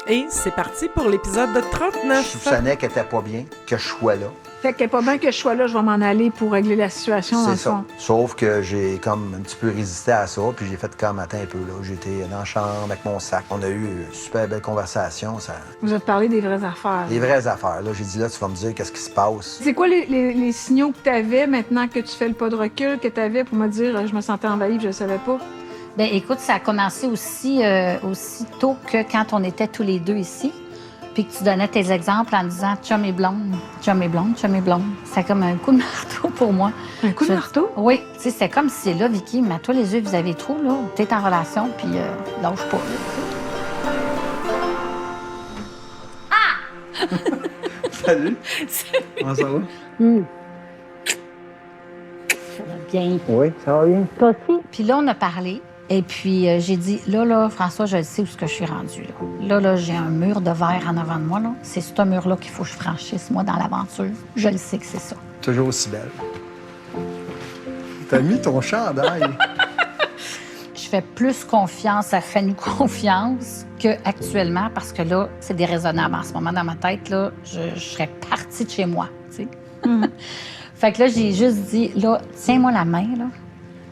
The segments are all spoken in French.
Et c'est parti pour l'épisode de 39. Je soupçonnais qu'elle était pas bien, que je sois là. Fait qu'elle est pas bien que je sois là, je vais m'en aller pour régler la situation, dans le C'est ça. fond. Sauf que j'ai comme un petit peu résisté à ça, puis j'ai fait comme, attends un peu, là. J'étais dans la chambre avec mon sac. On a eu une super belle conversation. Ça... Vous avez parlé des vraies affaires. Les vraies affaires, là. J'ai dit, là, tu vas me dire qu'est-ce qui se passe. C'est quoi les signaux que tu avais maintenant que tu fais le pas de recul, que tu avais pour me dire je me sentais envahie et je le savais pas? Bien, écoute, ça a commencé aussi tôt que quand on était tous les deux ici. Puis que tu donnais tes exemples en disant chum et blonde, chum et blonde, chum et blonde. C'était comme un coup de marteau pour moi. Un coup de marteau? Oui. Tu sais, c'était comme si, là, Vicky, mais toi, les yeux, vous avez trop, là. T'es en relation, puis lâche pas, là. Salut. Comment ça va? Ça va bien. Oui, ça va bien. Toi aussi? Puis là, on a parlé. Et puis, j'ai dit, là, François, je sais où ce que je suis rendue, là. Là, j'ai un mur de verre en avant de moi, là. C'est ce mur-là qu'il faut que je franchisse, moi, dans l'aventure. Je le sais que c'est ça. Toujours aussi belle. T'as mis ton chandail. Je fais plus confiance à Fais-nous confiance qu'actuellement, parce que là, c'est déraisonnable en ce moment dans ma tête, là. Je serais partie de chez moi, tu sais. Fait que là, j'ai juste dit, là, tiens-moi la main, là,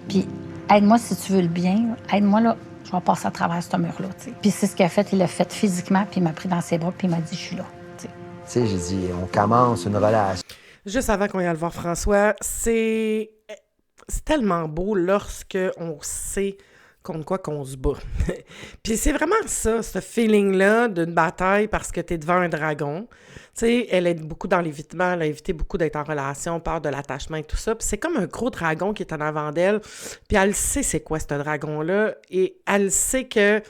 puis aide-moi si tu veux le bien. Aide-moi, là, je vais passer à travers ce mur-là, tu sais. Puis c'est ce qu'il a fait. Il l'a fait physiquement, puis il m'a pris dans ses bras, puis il m'a dit, je suis là, tu sais. Tu sais, j'ai dit, on commence une relation. Juste avant qu'on y aille voir François, c'est tellement beau lorsque on sait contre quoi qu'on se bat. Puis c'est vraiment ça, ce feeling-là d'une bataille parce que t'es devant un dragon. Tu sais, elle est beaucoup dans l'évitement, elle a évité beaucoup d'être en relation, peur de l'attachement et tout ça. Puis c'est comme un gros dragon qui est en avant d'elle. Puis elle sait c'est quoi ce dragon-là et elle sait que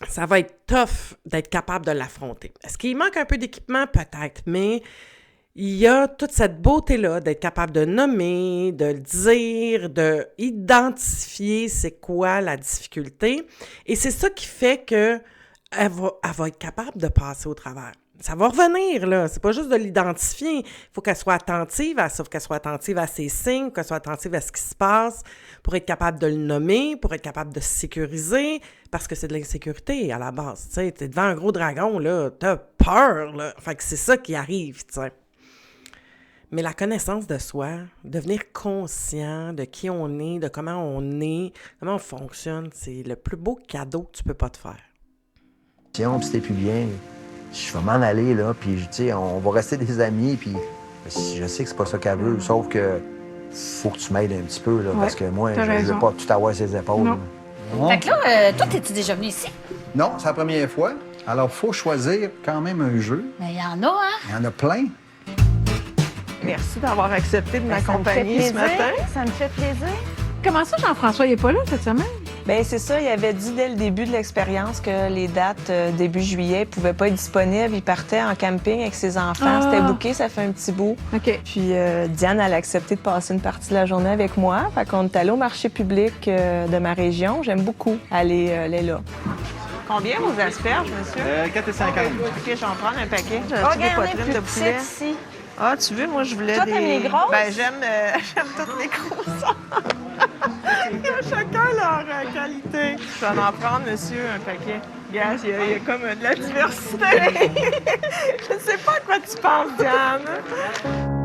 ça va être tough d'être capable de l'affronter. Est-ce qu'il manque un peu d'équipement? Peut-être, mais il y a toute cette beauté-là d'être capable de nommer, de le dire, d'identifier c'est quoi la difficulté. Et c'est ça qui fait qu'elle va être capable de passer au travers. Ça va revenir, là. C'est pas juste de l'identifier. Il faut qu'elle soit attentive à ça, il faut qu'elle soit attentive à ses signes, qu'elle soit attentive à ce qui se passe pour être capable de le nommer, pour être capable de se sécuriser, parce que c'est de l'insécurité à la base. Tu sais, t'es devant un gros dragon, là, t'as peur, là. Fait que c'est ça qui arrive, tu sais. Mais la connaissance de soi, devenir conscient de qui on est, de comment on fonctionne, c'est le plus beau cadeau que tu peux pas te faire. Si t'es plus bien, je vais m'en aller, là, puis, tu sais, on va rester des amis, puis je sais que c'est pas ça qu'elle veut, sauf que faut que tu m'aides un petit peu, là, parce que moi, je veux pas tout avoir ses épaules. Non. Non, Fait que là, toi, t'es-tu déjà venu ici? non, c'est la première fois. Alors, faut choisir quand même un jeu. Mais il y en a, hein? Il y en a plein. Merci d'avoir accepté de m'accompagner ce matin. Ça me fait plaisir. Comment ça, Jean-François, il est pas là cette semaine? Bien, c'est ça. Il avait dit dès le début de l'expérience que les dates début juillet ne pouvaient pas être disponibles. Il partait en camping avec ses enfants. C'était booké, ça fait un petit bout. OK. Puis Diane, elle a accepté de passer une partie de la journée avec moi. Fait qu'on est allé au marché public de ma région. J'aime beaucoup aller là. Combien vos asperges, monsieur? 4,50. OK, je vais en prendre un paquet. J'ai Oh, acheté des regardez, poitrines plus de poulet. petite ici. Ah, tu veux, moi, je voulais Toi, des... t'aimes les grosses? Ben, j'aime toutes les grosses. Il y a chacun leur qualité. Je vais en prendre, monsieur, un paquet. Gage, il y a comme de la diversité. Je ne sais pas à quoi tu penses, Diane.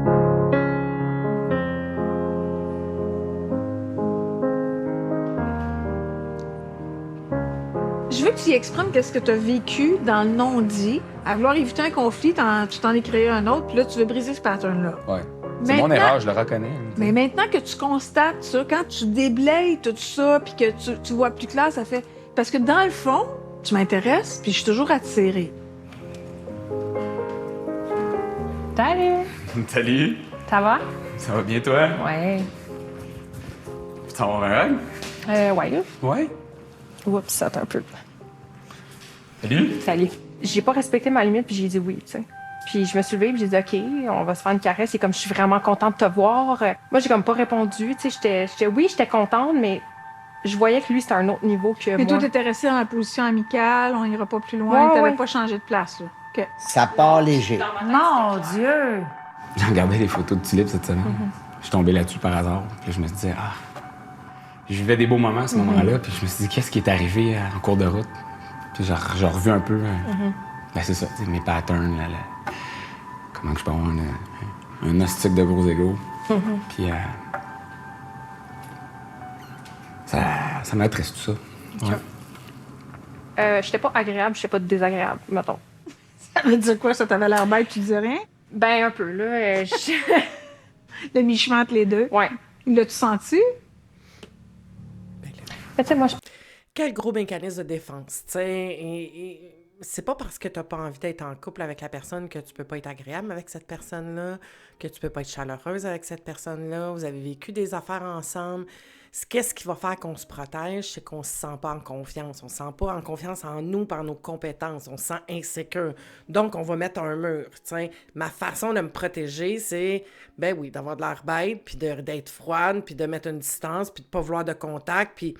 Je veux que tu y exprimes qu'est-ce que tu as vécu dans le non-dit. À vouloir éviter un conflit, tu t'en es créé un autre, puis là, tu veux briser ce pattern-là. Ouais. C'est mon Maintenant- erreur, je le reconnais. Mais maintenant que tu constates ça, quand tu déblayes tout ça, puis que tu vois plus clair, ça fait... Parce que dans le fond, tu m'intéresses, puis je suis toujours attirée. Salut. Salut, Ça va? ça va bien toi? Ouais. Tu t'en vas un hug? Ouais. Ouais. Oups, ça un peu. Salut? Salut. J'ai pas respecté ma limite, puis j'ai dit oui, tu sais. Puis je me suis levée, puis j'ai dit OK, on va se faire une caresse. Et comme je suis vraiment contente de te voir. Moi, j'ai comme pas répondu, tu sais. J'étais contente, mais je voyais que lui, c'était un autre niveau que Mais moi. toi, t'étais resté dans la position amicale, on ira pas plus loin, Ouais, t'avais ouais. pas changé de place, là. OK. Ça part léger. Mon Dieu! J'ai regardé les photos de Tulip cette semaine. Je suis tombé là-dessus par hasard. Puis là, je me suis dit, je vivais des beaux moments à ce moment-là. Puis je me suis dit, qu'est-ce qui est arrivé en cours de route? Puis j'ai revu un peu, ben c'est ça, mes patterns, comment que je peux avoir un hostique de gros égos. Puis ça m'attriste tout ça. Ouais. J'étais pas agréable, j'étais pas désagréable, mettons. Ça veut dire quoi, ça? T'avais l'air bête, tu disais rien? Ben, un peu, là. Le mi-chemin entre les deux? Ouais. L'as-tu senti? Mais tu sais, moi, Quel gros mécanisme de défense, tu sais. Et c'est pas parce que t'as pas envie d'être en couple avec la personne que tu peux pas être agréable avec cette personne-là, que tu peux pas être chaleureuse avec cette personne-là. Vous avez vécu des affaires ensemble. Qu'est-ce qui va faire qu'on se protège? C'est qu'on se sent pas en confiance. On se sent pas en confiance en nous, par nos compétences. On se sent insécure. Donc, on va mettre un mur, tu sais. Ma façon de me protéger, c'est, ben oui, d'avoir de l'air bête, puis d'être froide, puis de mettre une distance, puis de pas vouloir de contact, puis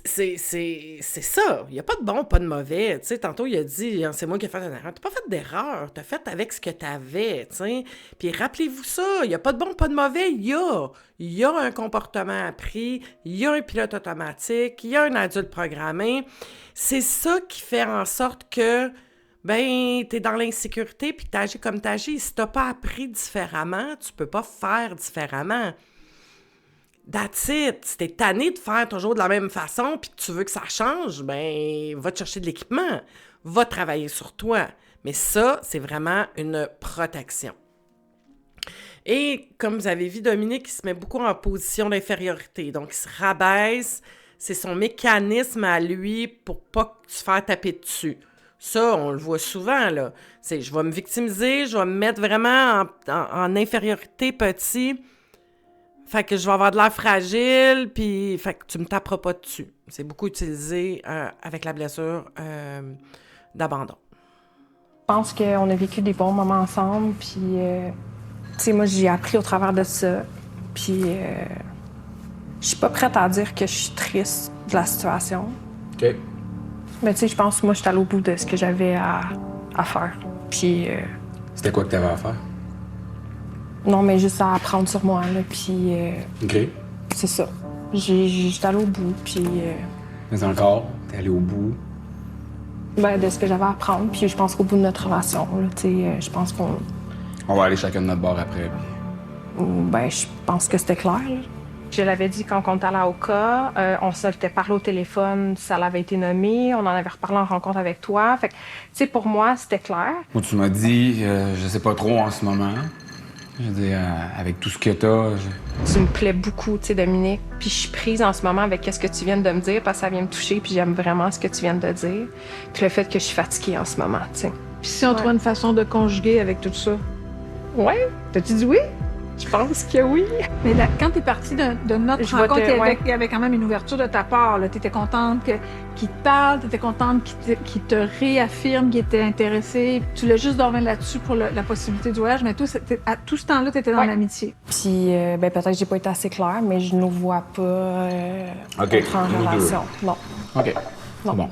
c'est ça. Il n'y a pas de bon, pas de mauvais. Tu sais, tantôt, il a dit, c'est moi qui ai fait une erreur. Tu n'as pas fait d'erreur. Tu as fait avec ce que tu avais, tu sais. Puis rappelez-vous ça. Il n'y a pas de bon, pas de mauvais. Il y a un comportement appris. Il y a un pilote automatique. Il y a un adulte programmé. C'est ça qui fait en sorte que, ben, tu es dans l'insécurité puis que tu agis comme tu agis. Si tu n'as pas appris différemment, tu peux pas faire différemment. That's it. Si t'es tanné de faire toujours de la même façon puis que tu veux que ça change, ben, va te chercher de l'équipement. Va travailler sur toi. Mais ça, c'est vraiment une protection. Et comme vous avez vu, Dominique, il se met beaucoup en position d'infériorité. Donc, il se rabaisse. C'est son mécanisme à lui pour pas se faire taper dessus. Ça, on le voit souvent, là. C'est, je vais me victimiser, je vais me mettre vraiment en infériorité petit. Fait que je vais avoir de l'air fragile, puis fait que tu me taperas pas dessus. C'est beaucoup utilisé avec la blessure d'abandon. Je pense qu'on a vécu des bons moments ensemble, puis, tu sais, moi, j'ai appris au travers de ça. Puis, je suis pas prête à dire que je suis triste de la situation. OK. Mais, tu sais, je pense que moi, je suis allée au bout de ce que j'avais à faire. Puis, C'était quoi que t'avais à faire? non, mais juste à apprendre sur moi, là, puis... OK. c'est ça. J'étais allée au bout, puis... Mais encore, t'es allé au bout. ben, de ce que j'avais à apprendre, puis je pense qu'au bout de notre relation, là, tu sais, je pense qu'on... On va aller chacun de notre bord après, puis... Ben, je pense que c'était clair, là. Je l'avais dit quand on était allé à Oka, on s'était parlé au téléphone, ça l'avait été nommé, on en avait reparlé en rencontre avec toi. Fait que, tu sais, pour moi, c'était clair. Moi, tu m'as dit, je sais pas trop en ce moment. Je veux dire, avec tout ce que t'as, Tu me plais beaucoup, tu sais, Dominique. Puis je suis prise en ce moment avec ce que tu viens de me dire parce que ça vient me toucher, puis j'aime vraiment ce que tu viens de dire. Puis le fait que je suis fatiguée en ce moment, tu sais. Puis si on trouve une façon de conjuguer avec tout ça? Ouais, T'as-tu dit oui? je pense que oui. Mais là, quand t'es partie de notre Je rencontre, votais, il y avait quand même une ouverture de ta part. T'étais contente qu'il te parle, t'étais contente qu'il te réaffirme qu'il était intéressé. Tu l'as juste dormi là-dessus pour la possibilité du voyage, mais toi, à tout ce temps-là, t'étais dans l'amitié. Puis, ben, peut-être que j'ai pas été assez claire, mais je nous vois pas OK. être en Nous deux. relation. Non. OK. C'est bon.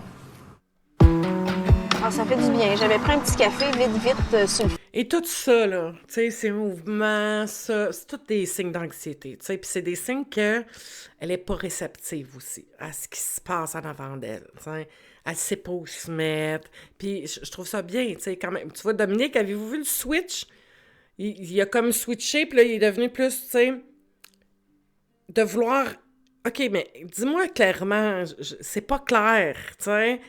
Ah, ça fait du bien. J'avais pris un petit café vite sur le... Et tout ça, là, tu sais, ces mouvements, ça, c'est tous des signes d'anxiété, tu sais, puis c'est des signes qu'elle est pas réceptive aussi à ce qui se passe en avant d'elle, tu sais. Elle sait pas où se mettre, puis je trouve ça bien, tu sais, quand même. Tu vois, Dominique, avez-vous vu le switch? Il a comme switché, puis là, il est devenu plus, tu sais, de vouloir... OK, mais dis-moi clairement, c'est pas clair, tu sais,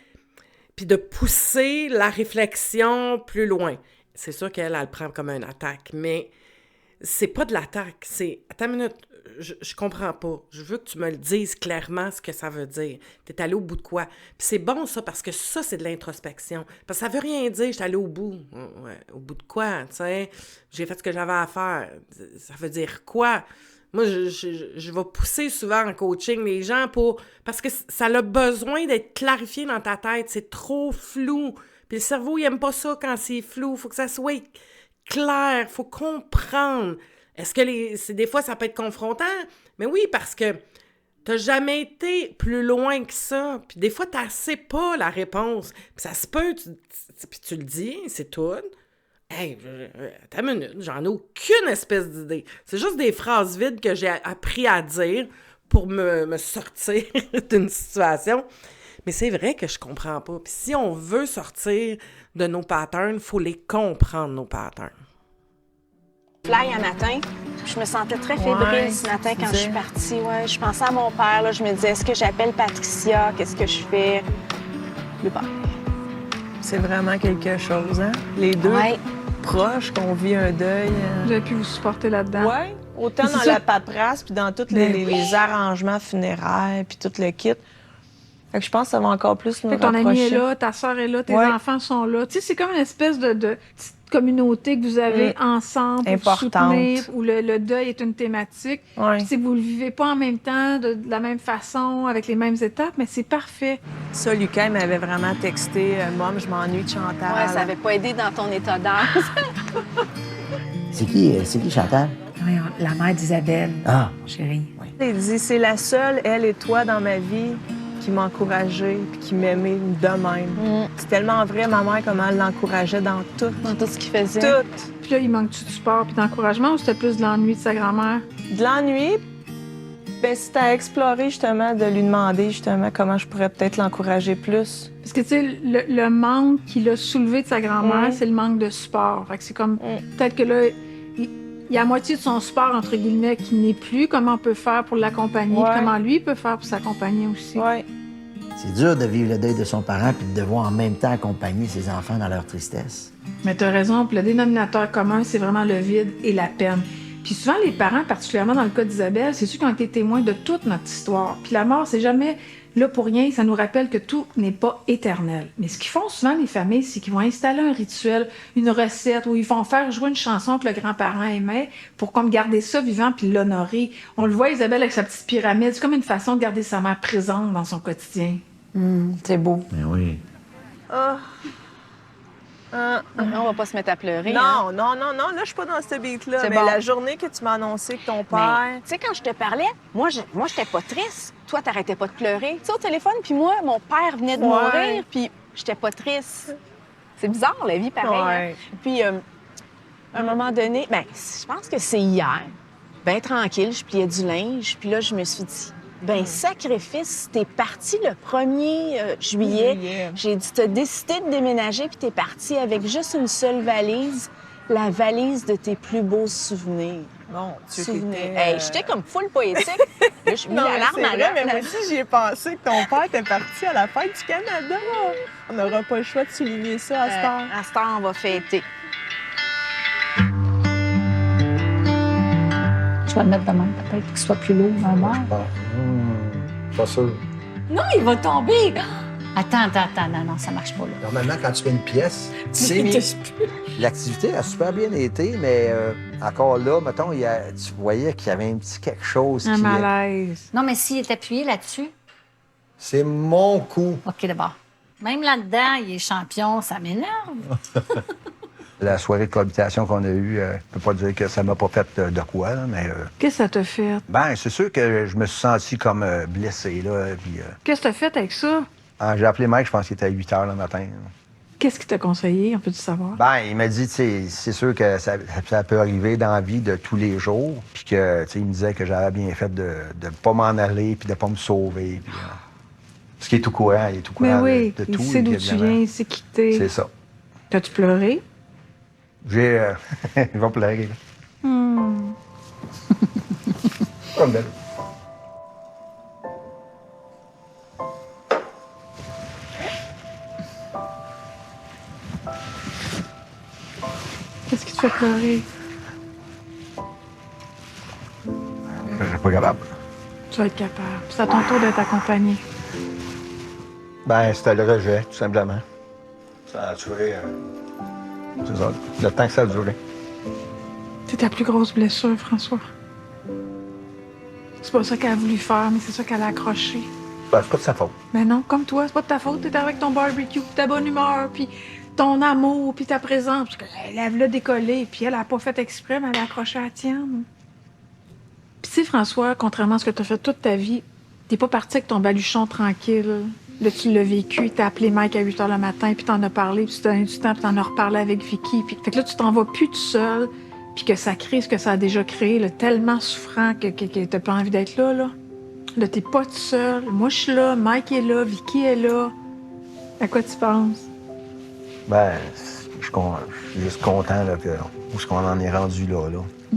puis de pousser la réflexion plus loin. C'est sûr qu'elle le prend comme une attaque, mais c'est pas de l'attaque, c'est... Attends une minute, je comprends pas. Je veux que tu me le dises clairement ce que ça veut dire. T'es allé au bout de quoi? Puis c'est bon, ça, parce que ça, c'est de l'introspection. Parce que ça veut rien dire, j'étais allé au bout. Ouais, au bout de quoi, tu sais? J'ai fait ce que j'avais à faire. Ça veut dire quoi? Moi, je vais pousser souvent en coaching les gens parce que ça a besoin d'être clarifié dans ta tête. C'est trop flou. Puis le cerveau, il aime pas ça quand c'est flou. Il faut que ça soit clair. Il faut comprendre. Est-ce que des fois, ça peut être confrontant? Mais oui, parce que t'as jamais été plus loin que ça. Puis des fois, tu sais pas la réponse. Puis ça se peut, puis tu le dis, c'est tout. Hey, attends une minute, j'en ai aucune espèce d'idée. C'est juste des phrases vides que j'ai appris à dire pour me sortir d'une situation. Mais c'est vrai que je comprends pas. Puis si on veut sortir de nos patterns, il faut les comprendre, nos patterns. Fly un matin, je me sentais très fébrile ce matin quand je suis partie. Ouais, je pensais à mon père, là, je me disais, est-ce que j'appelle Patricia? Qu'est-ce que je fais? Le père. C'est vraiment quelque chose, hein? Les deux proches, qu'on vit un deuil. J'aurais pu vous supporter là-dedans. Oui, autant dans la paperasse, puis dans tous les arrangements funéraires, puis tout le kit. Fait que je pense que ça va encore plus nous rapprocher. Ton ami est là, ta soeur est là, tes enfants sont là. Tu sais, c'est comme une espèce de petite communauté que vous avez ensemble pour vous soutenir, où le deuil est une thématique. Puis si vous le vivez pas en même temps, de la même façon, avec les mêmes étapes, mais c'est parfait. Ça, Lucas, il m'avait vraiment texté « Mom, je m'ennuie de Chantal. » Ouais, ça avait pas aidé dans ton état d'âme. C'est qui Chantal? La mère d'Isabelle, chérie. Il dit « C'est la seule, elle et toi, dans ma vie, qui m'a encouragée puis qui m'aimait de même. C'est tellement vrai, ma mère, comment elle l'encourageait dans tout. Dans tout ce qu'il faisait. Tout. Puis là, il manque-tu de support puis d'encouragement ou c'était plus de l'ennui de sa grand-mère? De l'ennui, ben c'était à explorer, justement, de lui demander, justement, comment je pourrais peut-être l'encourager plus. Parce que, tu sais, le manque qu'il a soulevé de sa grand-mère, c'est le manque de support. Fait que c'est comme, peut-être que là, il y a la moitié de son support, entre guillemets, qui n'est plus. Comment on peut faire pour l'accompagner? Comment lui peut faire pour s'accompagner aussi? C'est dur de vivre le deuil de son parent puis de devoir en même temps accompagner ses enfants dans leur tristesse. Mais t'as raison. Puis le dénominateur commun, c'est vraiment le vide et la peine. Puis souvent, les parents, particulièrement dans le cas d'Isabelle, c'est ceux qui ont été témoins de toute notre histoire. Puis la mort, c'est jamais là pour rien. Ça nous rappelle que tout n'est pas éternel. Mais ce qu'ils font souvent, les familles, c'est qu'ils vont installer un rituel, une recette, où ils vont faire jouer une chanson que le grand-parent aimait pour comme garder ça vivant puis l'honorer. On le voit, Isabelle, avec sa petite pyramide. C'est comme une façon de garder sa mère présente dans son quotidien. C'est beau. Mais oui. On va pas se mettre à pleurer. Non, non, là, je suis pas dans ce beat-là. Mais la journée que tu m'as annoncé que ton père... Tu sais, quand je te parlais, moi, j'étais pas triste. Toi, t'arrêtais pas de pleurer. Tu sais, au téléphone, puis moi, mon père venait de mourir, puis j'étais pas triste. C'est bizarre, la vie, pareil. Hein? Puis, à un moment donné, je pense que c'est hier. Bien tranquille, je pliais du linge, puis là, je me suis dit... sacrifice, t'es parti le 1er juillet. J'ai dit, t'as décidé de déménager puis t'es parti avec juste une seule valise, la valise de tes plus beaux souvenirs. Bon, j'étais comme full poétique. Là, je mis l'alarme à l'heure. Mais moi aussi, j'y ai pensé que ton père était parti à la fête du Canada. On n'aura pas le choix de souligner ça à cette heure. À cette heure, on va fêter. Je vais le mettre de même, peut-être qu'il soit plus lourd dans le verre. Pas sûr. Non, il va tomber! Attends, non, ça marche pas, là. Normalement, quand tu fais une pièce, l'activité a super bien été, mais encore là, mettons, tu voyais qu'il y avait un petit quelque chose Un malaise. Non, mais s'il est appuyé là-dessus... C'est mon coup. OK, d'abord. Même là-dedans, il est champion, ça m'énerve. La soirée de cohabitation qu'on a eue, je peux pas dire que ça m'a pas fait de quoi, là, mais... Qu'est-ce que ça t'a fait? C'est sûr que je me suis senti comme blessé, là, puis... Qu'est-ce que t'as fait avec ça? J'ai appelé Mike, je pense qu'il était à 8 h le matin. Qu'est-ce qu'il t'a conseillé? On peut-tu savoir? Il m'a dit, c'est sûr que ça peut arriver dans la vie de tous les jours, puis que, il me disait que j'avais bien fait de pas m'en aller, puis de pas me sauver, puis... Parce qu'il est tout courant, de tout. Il sait d'où tu viens, il sait qui t'es. C'est ça. T'as-tu pleuré? Il va pleurer. Comme belle. Qu'est-ce qui te fait pleurer? Je suis pas capable. Tu vas être capable. C'est à ton tour d'être accompagné. C'était le rejet, tout simplement. Ça a duré... C'est ça, le temps que ça a duré. C'est ta plus grosse blessure, François. C'est pas ça qu'elle a voulu faire, mais c'est ça qu'elle a accroché. C'est pas de sa faute. Mais non, comme toi, c'est pas de ta faute. T'étais avec ton barbecue, puis ta bonne humeur, puis ton amour, puis ta présence. Parce qu'elle l'a décollé, puis elle a pas fait exprès, mais elle a accroché à la tienne. Puis tu sais, François, contrairement à ce que t'as fait toute ta vie, t'es pas parti avec ton baluchon tranquille. Là, tu l'as vécu, t'as appelé Mike à 8 h le matin, puis t'en as parlé, puis tu t'as donné du temps, puis t'en as reparlé avec Vicky. Puis fait que là, tu t'en vas plus tout seul, puis que ça crée ce que ça a déjà créé, là, tellement souffrant que t'as pas envie d'être là. Là, t'es pas tout seul. Moi, je suis là, Mike est là, Vicky est là. À quoi tu penses? Ben, je suis juste content là, qu'on en est rendu là.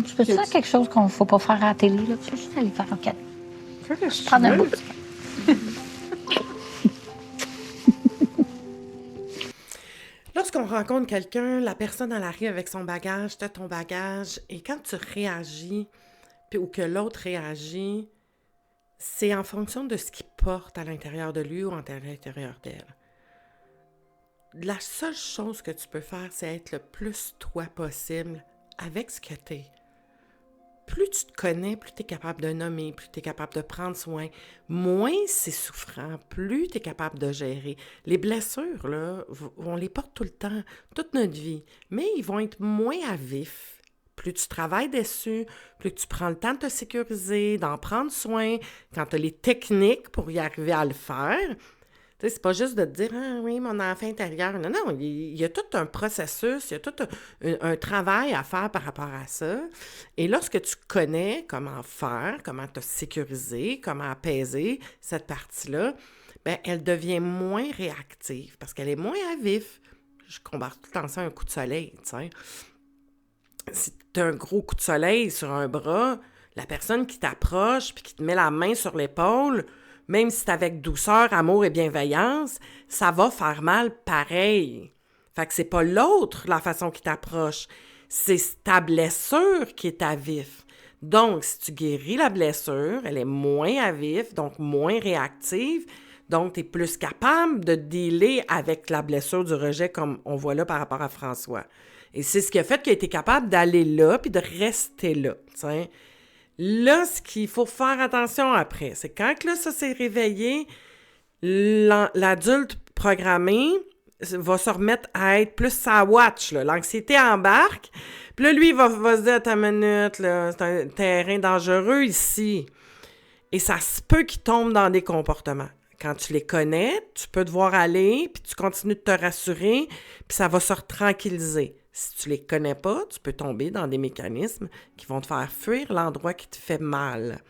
Tu peux faire quelque chose qu'on ne faut pas faire à la télé, là? Tu veux juste aller faire un cadeau. Prendre un bout. Lorsqu'on rencontre quelqu'un, la personne, elle arrive avec son bagage, t'as ton bagage, et quand tu réagis, ou que l'autre réagit, c'est en fonction de ce qu'il porte à l'intérieur de lui ou à l'intérieur d'elle. La seule chose que tu peux faire, c'est être le plus toi possible avec ce que t'es. Plus tu te connais, plus tu es capable de nommer, plus tu es capable de prendre soin, moins c'est souffrant, plus tu es capable de gérer. Les blessures, là, on les porte tout le temps, toute notre vie, mais ils vont être moins à vif. Plus tu travailles dessus, plus tu prends le temps de te sécuriser, d'en prendre soin, quand tu as les techniques pour y arriver à le faire. Tu sais, c'est pas juste de te dire « Ah oui, mon enfant intérieur ». Non, non, il y a tout un processus, il y a tout un travail à faire par rapport à ça. Et lorsque tu connais comment faire, comment te sécuriser, comment apaiser cette partie-là, bien, elle devient moins réactive parce qu'elle est moins à vif. Je compare tout le temps ça à un coup de soleil, tu sais. Si tu as un gros coup de soleil sur un bras, la personne qui t'approche puis qui te met la main sur l'épaule, même si c'est avec douceur, amour et bienveillance, ça va faire mal pareil. Fait que c'est pas l'autre, la façon qui t'approche. C'est ta blessure qui est à vif. Donc, si tu guéris la blessure, elle est moins à vif, donc moins réactive. Donc, tu es plus capable de dealer avec la blessure du rejet, comme on voit là par rapport à François. Et c'est ce qui a fait qu'il a été capable d'aller là puis de rester là, t'sais. Là, ce qu'il faut faire attention après, c'est quand là, ça s'est réveillé, l'adulte programmé va se remettre à être plus sa watch, là. L'anxiété embarque, puis là, lui, il va se dire « Attends une minute, là, c'est un terrain dangereux ici. » Et ça se peut qu'il tombe dans des comportements. Quand tu les connais, tu peux te voir aller, puis tu continues de te rassurer, puis ça va se tranquilliser. Si tu les connais pas, tu peux tomber dans des mécanismes qui vont te faire fuir l'endroit qui te fait mal,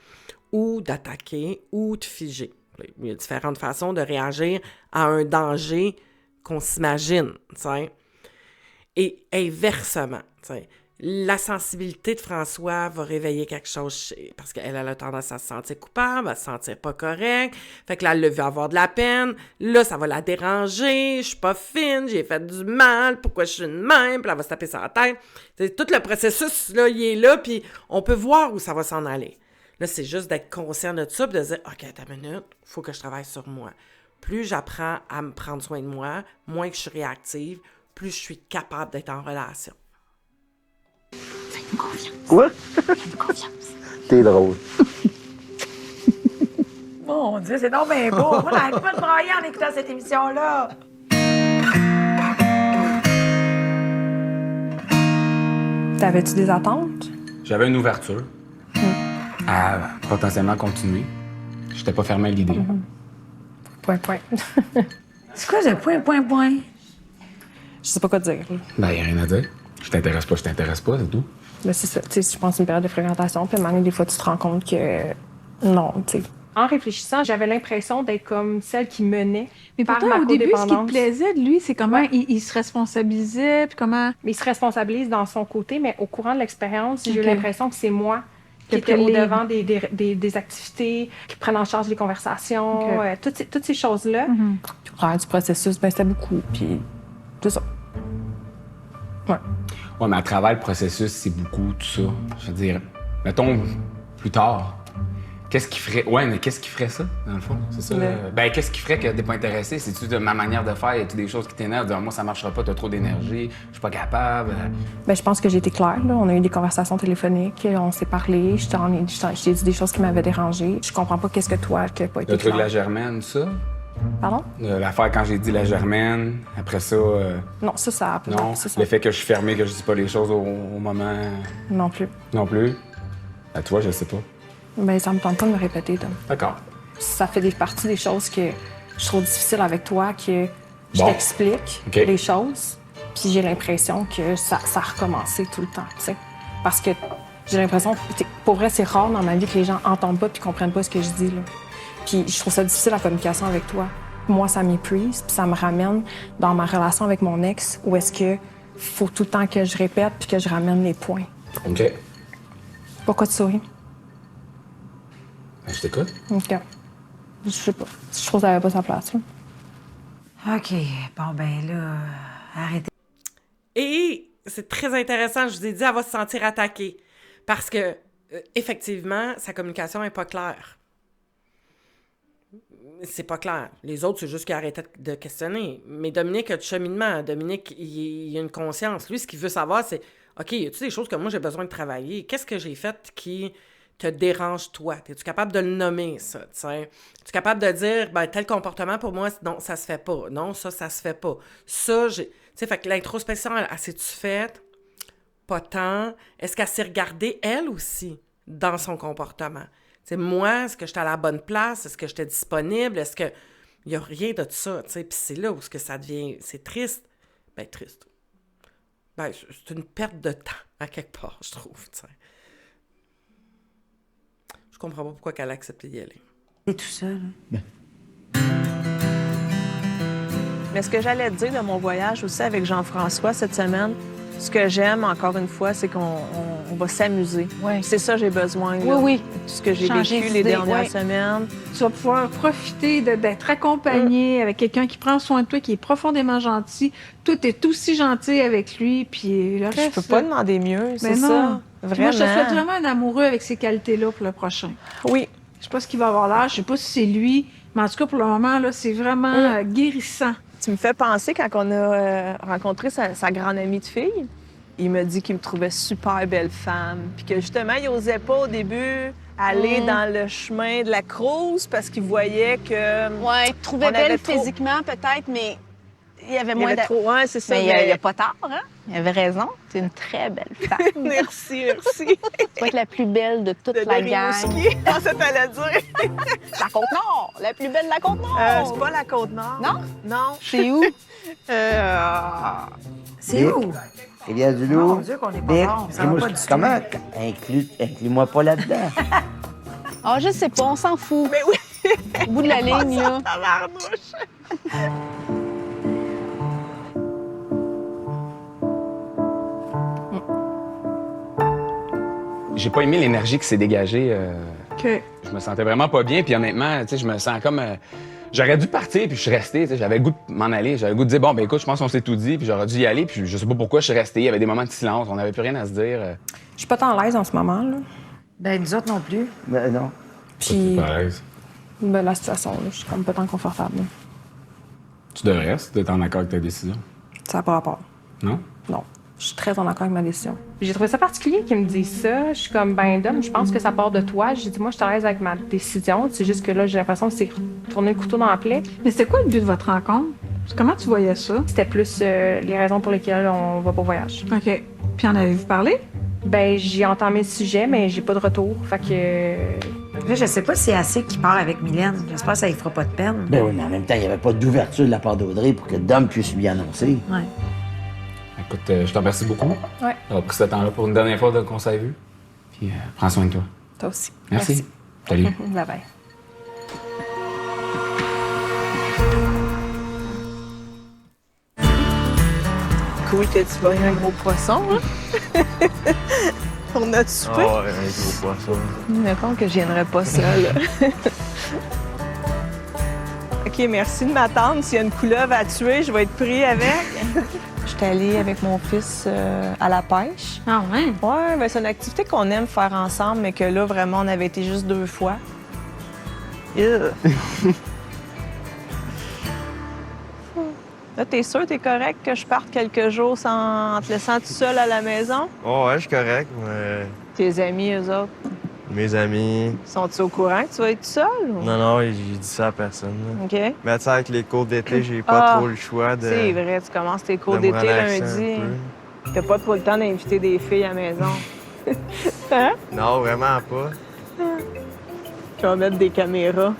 ou d'attaquer, ou de figer. Il y a différentes façons de réagir à un danger qu'on s'imagine, tu sais. Et inversement, tu sais, la sensibilité de François va réveiller quelque chose parce qu'elle a tendance à se sentir coupable, à se sentir pas correcte. Fait que là, elle veut avoir de la peine. Là, ça va la déranger. Je suis pas fine, j'ai fait du mal. Pourquoi je suis une même? Puis elle va se taper sur la tête. T'sais, tout le processus, là, il est là, puis on peut voir où ça va s'en aller. Là, c'est juste d'être conscient de ça, puis de dire « OK, attends une minute, il faut que je travaille sur moi. » Plus j'apprends à me prendre soin de moi, moins que je suis réactive, plus je suis capable d'être en relation. Fais-nous confiance. Quoi? Fais-nous confiance. T'es drôle. Mon Dieu, c'est donc bien beau. Moi, j'arrête pas de brailler en écoutant cette émission-là. T'avais-tu des attentes? J'avais une ouverture à potentiellement continuer. J'étais pas fermé à l'idée. Point. C'est quoi ce point? Je sais pas quoi te dire. Là. Ben, y a rien à dire. Je t'intéresse pas, c'est tout. Mais c'est ça. Tu sais, je pense que c'est une période de fréquentation, puis à un moment donné, des fois, tu te rends compte que non, tu sais. En réfléchissant, j'avais l'impression d'être comme celle qui menait. Mais par pourtant, ma au début, ce qui te codépendance. plaisait de lui, c'est comment Ouais. il se responsabilisait, puis comment... Mais il se responsabilise dans son côté, mais au courant de l'expérience, j'ai eu Ok. l'impression que c'est moi qui Qui a était pris le lead. au-devant des activités, qui prennent en charge les conversations, Ok. toutes ces choses-là. Puis au travers du processus, ben, c'était beaucoup, puis tout ça. Ouais, mais à travers le processus, c'est beaucoup tout ça. Je veux dire, mettons, plus tard, qu'est-ce qui ferait... Ouais, mais qu'est-ce qui ferait ça, dans le fond? C'est ça? Ben, qu'est-ce qui ferait que t'es pas intéressé? C'est-tu de ma manière de faire? Y a-tu des choses qui t'énervent? Dire, moi, ça marchera pas, t'as trop d'énergie, je suis pas capable. Ben, je pense que j'ai été claire, là. On a eu des conversations téléphoniques, on s'est parlé, je t'ai dit des choses qui m'avaient dérangée. Je comprends pas qu'est-ce que toi, qui a pas été Le truc de clair. la germaine, ça? Pardon? L'affaire quand j'ai dit la germaine, après ça... Non, ça non, c'est ça. le fait que je suis fermé, que je dis pas les choses au moment Non plus. non plus. Ben, tu vois, je sais pas. Ben, ça me tente pas de me répéter, Tom. D'accord. Ça fait partie des choses que je trouve difficiles avec toi, que je Bon. t'explique OK. les choses, puis j'ai l'impression que ça a recommencé tout le temps, tu sais. Parce que J'ai l'impression, pour vrai, c'est rare dans ma vie que les gens entendent pas puis comprennent pas ce que je dis, là. Puis je trouve ça difficile la communication avec toi. Moi, ça m'épuise puis ça me ramène dans ma relation avec mon ex où est-ce que faut tout le temps que je répète puis que je ramène les points. OK. Pourquoi tu souris? Ben, je t'écoute. OK. Je sais pas. Je trouve que ça avait pas sa place, là. OK. Bon, ben là, arrêtez. Et c'est très intéressant, je vous ai dit, elle va se sentir attaquée. Parce que, effectivement, sa communication n'est pas claire. C'est pas clair. Les autres, c'est juste qu'ils arrêtaient de questionner. Mais Dominique a du cheminement. Dominique, il a une conscience. Lui, ce qu'il veut savoir, c'est, OK, y a-tu des choses que moi, j'ai besoin de travailler? Qu'est-ce que j'ai fait qui te dérange, toi? Es-tu capable de le nommer, ça? Es-tu capable de dire, ben, tel comportement, pour moi, non, ça se fait pas. Non, ça se fait pas. Ça, j'ai... Tu sais, fait que l'introspection, elle s'est-tu faite? Pas tant. Est-ce qu'elle s'est regardée, elle aussi, dans son comportement? Tu sais, moi, est-ce que j'étais à la bonne place? Est-ce que j'étais disponible? Est-ce que... Il n'y a rien de ça, tu sais. Puis c'est là où ce que ça devient... C'est triste. Ben, triste. Ben, c'est une perte de temps, à quelque part, je trouve, tu sais. Je comprends pas pourquoi elle a accepté d'y aller. C'est tout ça, là. Mais ce que j'allais te dire de mon voyage aussi avec Jean-François cette semaine, ce que j'aime, encore une fois, c'est qu'on va s'amuser. Ouais. C'est ça que j'ai besoin. Là. Oui. Tout ce que j'ai Changer vécu les d'idée, dernières semaines. Tu vas pouvoir profiter d'être accompagné avec quelqu'un qui prend soin de toi, qui est profondément gentil. Tout est aussi gentil avec lui, puis le reste... Je peux pas demander mieux, c'est non. ça. Vraiment. Moi, je te souhaite vraiment un amoureux avec ces qualités-là pour le prochain. Oui. Je sais pas ce qu'il va avoir l'air, je sais pas si c'est lui, mais en tout cas, pour le moment, là, c'est vraiment guérissant. Tu me fais penser, quand on a rencontré sa grande amie de fille, il me dit qu'il me trouvait super belle femme, puis que justement, il osait pas au début aller dans le chemin de la Cruz parce qu'il voyait que... Ouais, il te trouvait belle physiquement, peut-être, mais il y avait moins de... Ouais, c'est ça. Mais il n'y a pas tard, hein? Il avait raison. C'est une très belle femme. Merci. Tu vas être la plus belle de toute la gang. Ah, ça t'allait dire. La Côte-Nord! La plus belle de la Côte-Nord! C'est pas la Côte-Nord. Non? Non. C'est où? C'est où? Rivière-du-Loup. Mon Dieu, qu'on est pas bon. Ça va pas du tout. Comment? Inclus-moi pas là-dedans. Ah, je sais pas, on s'en fout. Mais oui. Au bout de la ligne, là. Tabarnouche. J'ai pas aimé l'énergie qui s'est dégagée. OK. Je me sentais vraiment pas bien, puis honnêtement, tu sais, je me sens comme... j'aurais dû partir, puis je suis resté, tu sais, j'avais le goût de m'en aller. J'avais le goût de dire, bon, ben écoute, je pense qu'on s'est tout dit, puis j'aurais dû y aller, puis je sais pas pourquoi je suis resté. Il y avait des moments de silence, on n'avait plus rien à se dire. Je suis pas tant à l'aise en ce moment, là. Ben, nous autres non plus. Ben non. Puis, Pas à l'aise. ben, la situation, là, je suis comme pas tant confortable, là. Tu devrais, si tu es en accord avec ta décision. Ça n'a pas rapport. Non? Non. Je suis très en accord avec ma décision. J'ai trouvé ça particulier qu'ils me disent ça. Je suis comme, ben, Dom, je pense que ça part de toi. J'ai dit, moi, je suis à l'aise avec ma décision. C'est juste que là, j'ai l'impression que c'est tourner le couteau dans la plaie. Mais c'était quoi le but de votre rencontre? Comment tu voyais ça? C'était plus les raisons pour lesquelles on va pas au voyage. OK. Puis en avez-vous parlé? Ben, j'ai entamé le sujet, mais j'ai pas de retour. Fait que. Là, je sais pas si c'est assez qui part avec Mylène. J'espère que ça ne fera pas de peine. Ben oui, mais en même temps, il n'y avait pas d'ouverture de la part d'Audrey pour que Dom puisse lui annoncer. Ouais. Écoute, je te remercie beaucoup. Ouais. D'avoir pris ce temps-là pour une dernière fois qu'on s'est vu. Puis prends soin de toi. Toi aussi. Merci. Salut. Bye bye. Cool que tu veuilles un gros poisson, hein? On a du souper? Ah ouais, un gros poisson. Je me compte que je viendrais pas seule. OK, merci de m'attendre. S'il y a une couleuvre à tuer, je vais être pris avec. Je suis allée avec mon fils à la pêche. Ah ouais? Ouais, ben c'est une activité qu'on aime faire ensemble, mais que là, vraiment, on avait été juste 2 fois. Là, t'es sûr, t'es correct que je parte quelques jours en te laissant tout seul à la maison? Oh, ouais, je suis correct. Mais... Tes amis, eux autres, Mes amis. sont-ils au courant que tu vas être tout seul? Ou... Non, non, j'ai dit ça à personne. Là. OK. Mais tu sais, avec les cours d'été, j'ai pas trop le choix de. C'est vrai, tu commences tes cours de me d'été relaxer lundi. un peu. T'as pas trop le temps d'inviter des filles à la maison. Hein? Non, vraiment pas. Je vais mettre des caméras.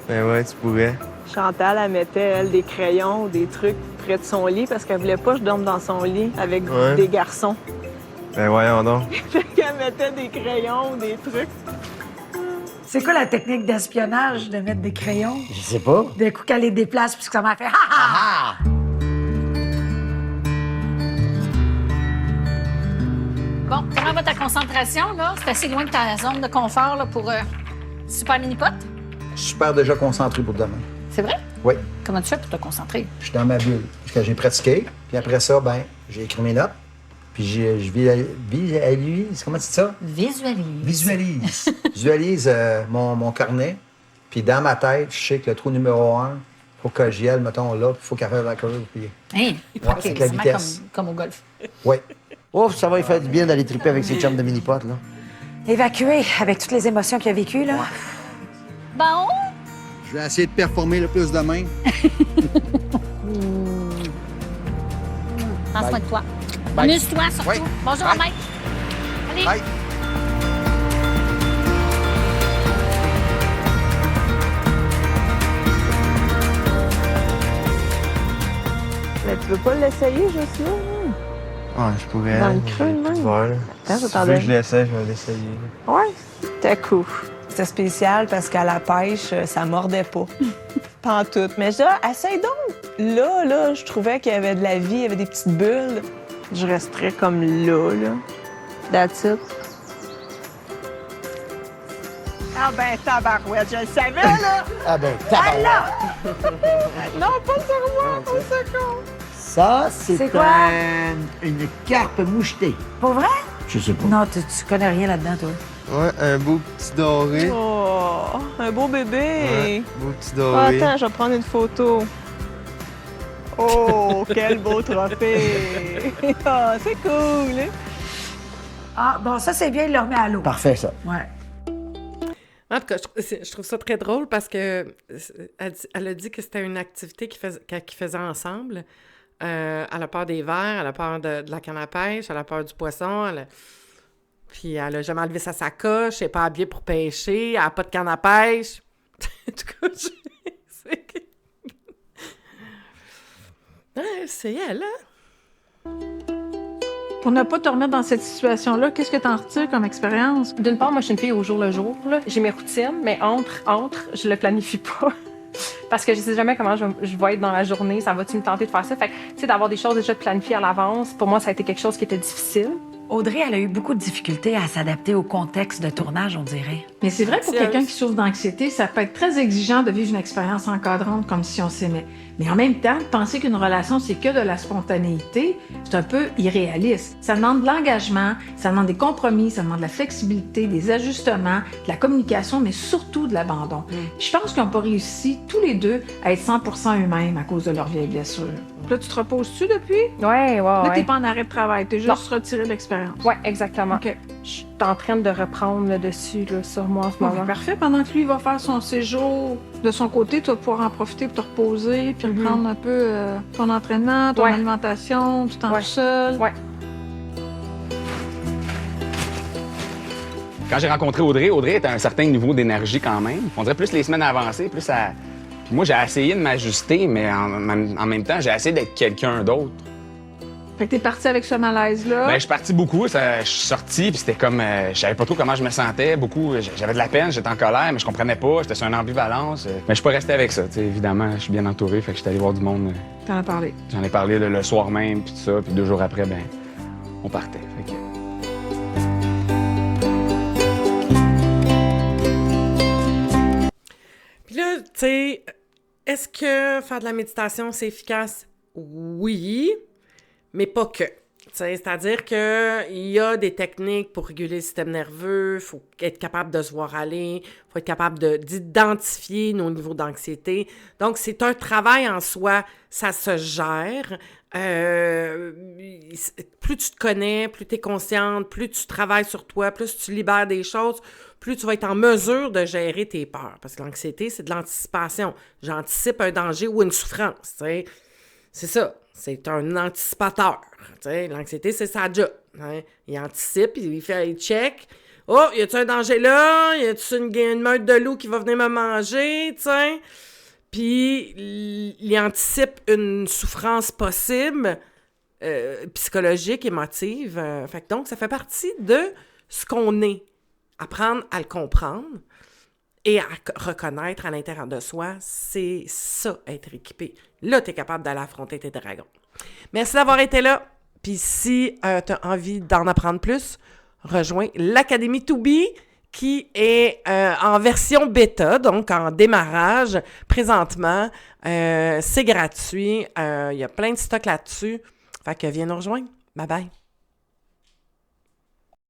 Ben ouais, tu pourrais. Chantal, elle mettait, elle, des crayons ou des trucs près de son lit parce qu'elle voulait pas que je dorme dans son lit avec Ouais. des garçons. Ben voyons donc. Fait qu'elle mettait des crayons ou des trucs. C'est quoi la technique d'espionnage de mettre des crayons? Je sais pas. D'un coup, qu'elle les déplace, puisque ça m'a fait « Ha ha! » Bon, comment va ta concentration, là? C'est assez loin de ta zone de confort, là, pour Super Mini-Pot? Je suis super déjà concentré pour demain. C'est vrai? Oui. Comment tu fais pour te concentrer? Je suis dans ma bulle. Parce que j'ai pratiqué. Puis après ça, ben, j'ai écrit mes notes. Puis je visualise. Comment tu dis ça? Visualise mon carnet. Puis dans ma tête, je sais que le trou numéro 1, il faut que j'y aille, mettons, là. Puis il faut qu'elle fasse la curve. Puis... Hein? Ouais, c'est la vitesse. Comme au golf. Oui. Oh, ça va lui faire du bien d'aller triper avec ses chums de mini-pot, là. Évacué avec toutes les émotions qu'il a vécues, là. Bon. Je vais essayer de performer le plus demain. Prends soin de toi. Bye. Amuse-toi, surtout. Oui. Bonjour, Bye. Mike. Allez. Bye. Mais tu veux pas l'essayer, Jocelyne? Ouais, je pourrais. Dans le j'ai creux, de plus même. de verre, là. Attends, je Si t'en tu veux que donne. je l'essaie, je vais l'essayer. Ouais, c'était cool. C'était spécial parce qu'à la pêche, ça mordait pas. Pas en tout. Mais je dis, essaye donc. Là, je trouvais qu'il y avait de la vie, il y avait des petites bulles. Je resterais comme là. That's it. Ah ben, tabarouette, je le savais, là! Ah ben, tabarouette. Non, pas sur moi, au secours! Ça, c'est C'est quoi? une carpe mouchetée. Pour vrai? Je sais pas. Non, tu connais rien là-dedans, toi. Ouais, un beau petit doré. Oh, un beau bébé! Ouais, beau petit Ah, doré. attends, je vais prendre une photo. Oh, quel beau trophée! Ah, c'est cool! Hein? Ah, bon, ça, c'est bien, il le remet à l'eau. Parfait, ça. Ouais. En tout cas, je trouve ça très drôle parce que elle a dit que c'était une activité qu'ils faisaient ensemble. Elle a peur des vers, elle a peur de la canne à pêche, elle a peur du poisson. Puis elle a jamais enlevé sa sacoche, elle n'est pas habillée pour pêcher, elle n'a pas de canne à pêche. En tout cas, c'est elle, hein? Pour ne pas te remettre dans cette situation-là, qu'est-ce que tu en retires comme expérience? D'une part, moi, je suis une fille au jour le jour. Là. J'ai mes routines, mais entre, je le planifie pas. Parce que je sais jamais comment je vais être dans la journée. Ça va-tu me tenter de faire ça? Fait que, tu sais, d'avoir des choses déjà planifiées à l'avance, pour moi, ça a été quelque chose qui était difficile. Audrey, elle a eu beaucoup de difficultés à s'adapter au contexte de tournage, on dirait. Mais c'est vrai, pour quelqu'un qui souffre d'anxiété, ça peut être très exigeant de vivre une expérience encadrante comme si on s'aimait. Mais en même temps, penser qu'une relation, c'est que de la spontanéité, c'est un peu irréaliste. Ça demande de l'engagement, ça demande des compromis, ça demande de la flexibilité, des ajustements, de la communication, mais surtout de l'abandon. Je pense qu'ils n'ont pas réussi, tous les deux, à être 100% eux-mêmes à cause de leurs vieilles blessures. Là, tu te reposes-tu depuis? Ouais. Là, t'es pas en arrêt de travail, t'es juste retiré de l'expérience. Ouais, exactement. OK. Je suis en train de reprendre le dessus là, sur moi en ce moment. Parfait. Pendant que lui va faire son séjour de son côté, tu vas pouvoir en profiter pour te reposer, puis reprendre un peu ton entraînement, ton alimentation, tout en seul. Ouais. Quand j'ai rencontré Audrey était à un certain niveau d'énergie quand même. On dirait plus les semaines avancées, plus à... Puis moi, j'ai essayé de m'ajuster, mais en même temps, j'ai essayé d'être quelqu'un d'autre. Fait que t'es parti avec ce malaise-là. Ben, je suis parti beaucoup. Je suis sorti, puis c'était comme... je savais pas trop comment je me sentais. Beaucoup, j'avais de la peine, j'étais en colère, mais je comprenais pas. J'étais sur une ambivalence. Mais je suis pas resté avec ça. T'sais, évidemment, je suis bien entouré, fait que j'étais allé voir du monde. T'en as parlé. J'en ai parlé le soir même, puis tout ça. Puis 2 jours après, ben, on partait. Fait que... Puis là, tu sais, est-ce que faire de la méditation, c'est efficace? Oui, mais pas que. C'est-à-dire qu'il y a des techniques pour réguler le système nerveux, il faut être capable de se voir aller, il faut être capable d'identifier nos niveaux d'anxiété. Donc, c'est un travail en soi, ça se gère. Plus tu te connais, plus tu es consciente, plus tu travailles sur toi, plus tu libères des choses, plus tu vas être en mesure de gérer tes peurs. Parce que l'anxiété, c'est de l'anticipation. J'anticipe un danger ou une souffrance, tu sais. C'est ça. C'est un anticipateur. L'anxiété, c'est sa job. Hein? Il anticipe, il check. Oh, y a-tu un danger là? Y a-tu une meute de loup qui va venir me manger? T'sais? Puis, il anticipe une souffrance possible. psychologique, émotive. Fait que donc, ça fait partie de ce qu'on est. Apprendre à le comprendre et à reconnaître à l'intérieur de soi, c'est ça, être équipé. Là, tu es capable d'aller affronter tes dragons. Merci d'avoir été là. Puis si tu as envie d'en apprendre plus, rejoins l'Académie To Be qui est en version bêta, donc en démarrage présentement. C'est gratuit. Il y a plein de stocks là-dessus. Fait que viens nous rejoindre. Bye bye.